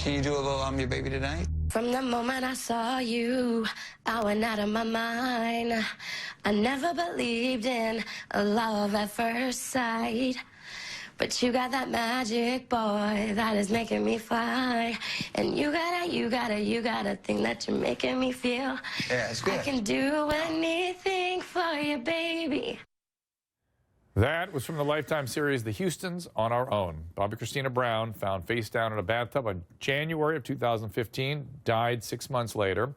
Can you do a little "I'm Your Baby" tonight? From the moment I saw you, I went out of my mind. I never believed in a love at first sight. But you got that magic, boy, that is making me fly. And you got a thing that you're making me feel. Yeah, it's good. I can do anything for you, baby. That was from the Lifetime series, The Houstons on Our Own. Bobbi Kristina Brown, found face down in a bathtub in January of 2015, died 6 months later.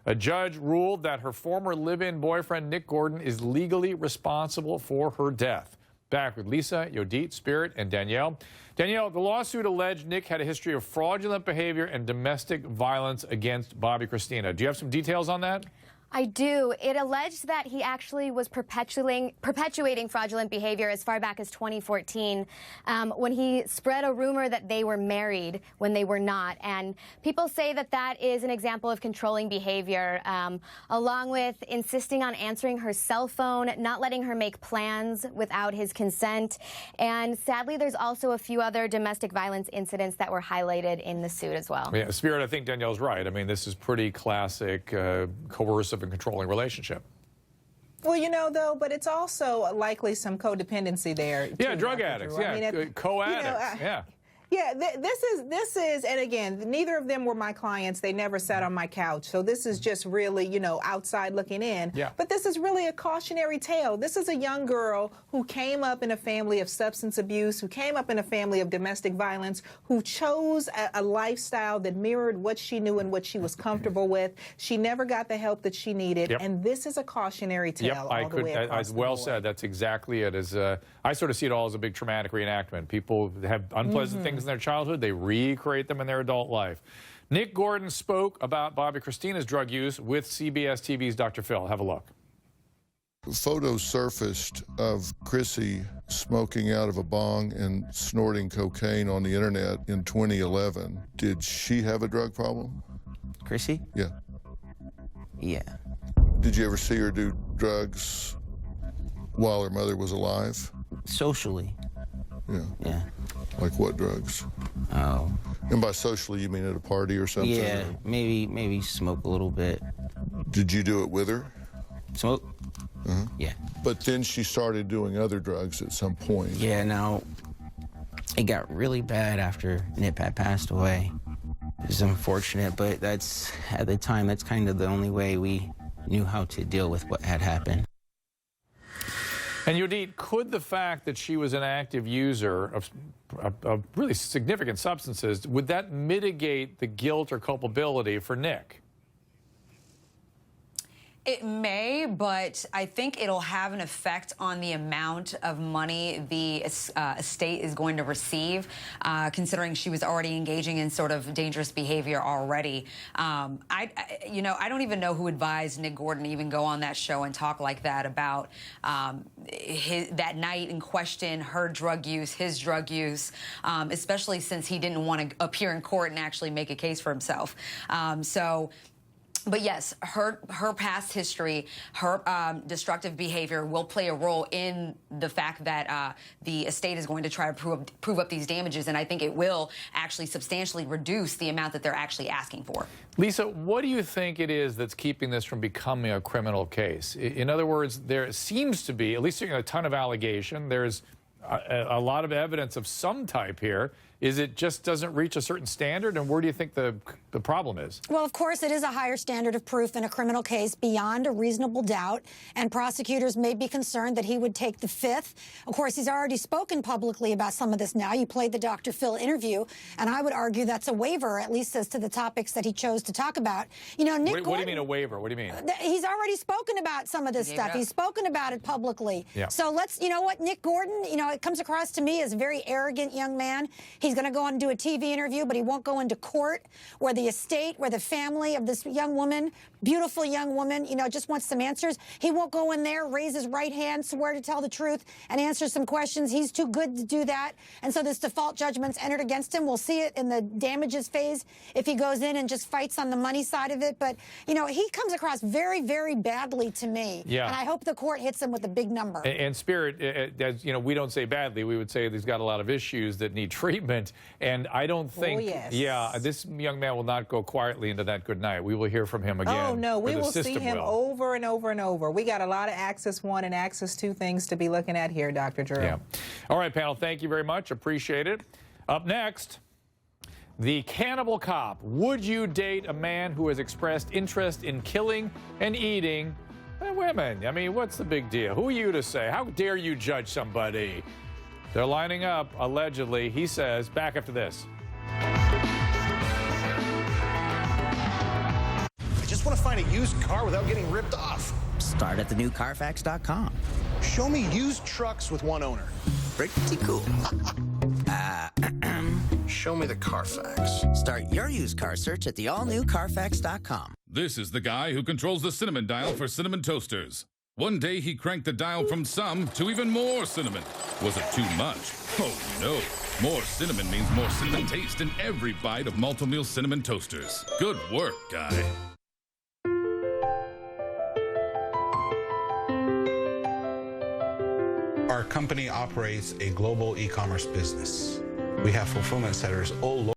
A judge ruled that her former live-in boyfriend, Nick Gordon, is legally responsible for her death. Back with Lisa, Yodit, Spirit, and Danielle. Danielle, the lawsuit alleged Nick had a history of fraudulent behavior and domestic violence against Bobbi Kristina. Do you have some details on that? I do. It alleged that he actually was perpetuating fraudulent behavior as far back as 2014 when he spread a rumor that they were married when they were not. And people say that that is an example of controlling behavior, along with insisting on answering her cell phone, not letting her make plans without his consent. And sadly, there's also a few other domestic violence incidents that were highlighted in the suit as well. Yeah, Spirit, I think Danielle's right. I mean, this is pretty classic coercive and controlling relationship. Well, you know, though, but it's also likely some codependency there. Yeah, too, drug Dr. addicts. Drew. Yeah, I mean, co-addicts. Yeah. Yeah, this is, and again, neither of them were my clients. They never sat on my couch. So this is just really, you know, outside looking in. Yeah. But this is really a cautionary tale. This is a young girl who came up in a family of substance abuse, who came up in a family of domestic violence, who chose a lifestyle that mirrored what she knew and what she was comfortable with. She never got the help that she needed. Yep. And this is a cautionary tale all the way across the well board. said. That's exactly it. I sort of see it all as a big traumatic reenactment. People have unpleasant things in their childhood. They recreate them in their adult life. Nick Gordon spoke about Bobbi Kristina's drug use with CBS TV's Dr. Phil. Have a look. Photos surfaced of Chrissy smoking out of a bong and snorting cocaine on the internet in 2011. Did she have a drug problem? Chrissy? Yeah. Yeah. Did you ever see her do drugs while her mother was alive? Socially. Yeah. Yeah. Like what drugs? Oh. And by socially, you mean at a party or something? Yeah, or? maybe smoke a little bit. Did you do it with her? Smoke? Uh-huh. Yeah. But then she started doing other drugs at some point. Yeah, now, it got really bad after Nip had passed away. It was unfortunate, but that's, at the time, that's kind of the only way we knew how to deal with what had happened. And Yodit, could the fact that she was an active user of really significant substances, would that mitigate the guilt or culpability for Nick? It may, but I think it'll have an effect on the amount of money the estate is going to receive, considering she was already engaging in sort of dangerous behavior already. I don't even know who advised Nick Gordon to even go on that show and talk like that about that night in question, her drug use, his drug use, especially since he didn't want to appear in court and actually make a case for himself. But yes, her past history, her destructive behavior will play a role in the fact that the estate is going to try to prove up these damages, and I think it will actually substantially reduce the amount that they're actually asking for. Lisa, what do you think it is that's keeping this from becoming a criminal case? In other words, there seems to be, at least a ton of allegation, there's a lot of evidence of some type here. Is it just doesn't reach a certain standard? And where do you think the problem is? Well, of course, it is a higher standard of proof in a criminal case beyond a reasonable doubt. And prosecutors may be concerned that he would take the fifth. Of course, he's already spoken publicly about some of this now. You played the Dr. Phil interview. And I would argue that's a waiver, at least as to the topics that he chose to talk about. You know, Nick Gordon, what do you mean a waiver? What do you mean? He's already spoken about some of this stuff. He's spoken about it publicly. Yeah. So let's, you know what, Nick Gordon, you know, it comes across to me as a very arrogant young man. He's going to go on and do a TV interview, but he won't go into court where the estate, where the family of this young woman, beautiful young woman, you know, just wants some answers. He won't go in there, raise his right hand, swear to tell the truth, and answer some questions. He's too good to do that. And so this default judgment's entered against him. We'll see it in the damages phase if he goes in and just fights on the money side of it. But, you know, he comes across very, very badly to me. Yeah. And I hope the court hits him with a big number. And Spirit, as you know, we don't say badly. We would say he's got a lot of issues that need treatment. moment. And I don't think, yes. yeah, this young man will not go quietly into that good night. We will hear from him again. Oh, no, we or the will see system him will. over and over and over. We got a lot of Axis 1 and Axis 2 things to be looking at here, Dr. Drew. Yeah. All right, panel, thank you very much. Appreciate it. Up next, the cannibal cop. Would you date a man who has expressed interest in killing and eating women? I mean, what's the big deal? Who are you to say? How dare you judge somebody? They're lining up, allegedly, he says. Back after this. I just want to find a used car without getting ripped off. Start at thenewcarfax.com. Show me used trucks with one owner. Pretty cool. Show me the Carfax. Start your used car search at theallnewcarfax.com. This is the guy who controls the cinnamon dial for cinnamon toasters. One day he cranked the dial from some to even more cinnamon. Was it too much? Oh no. More cinnamon means more cinnamon taste in every bite of Multi-Meal cinnamon toasters. Good work, guy. Our company operates a global e-commerce business. We have fulfillment centers all over.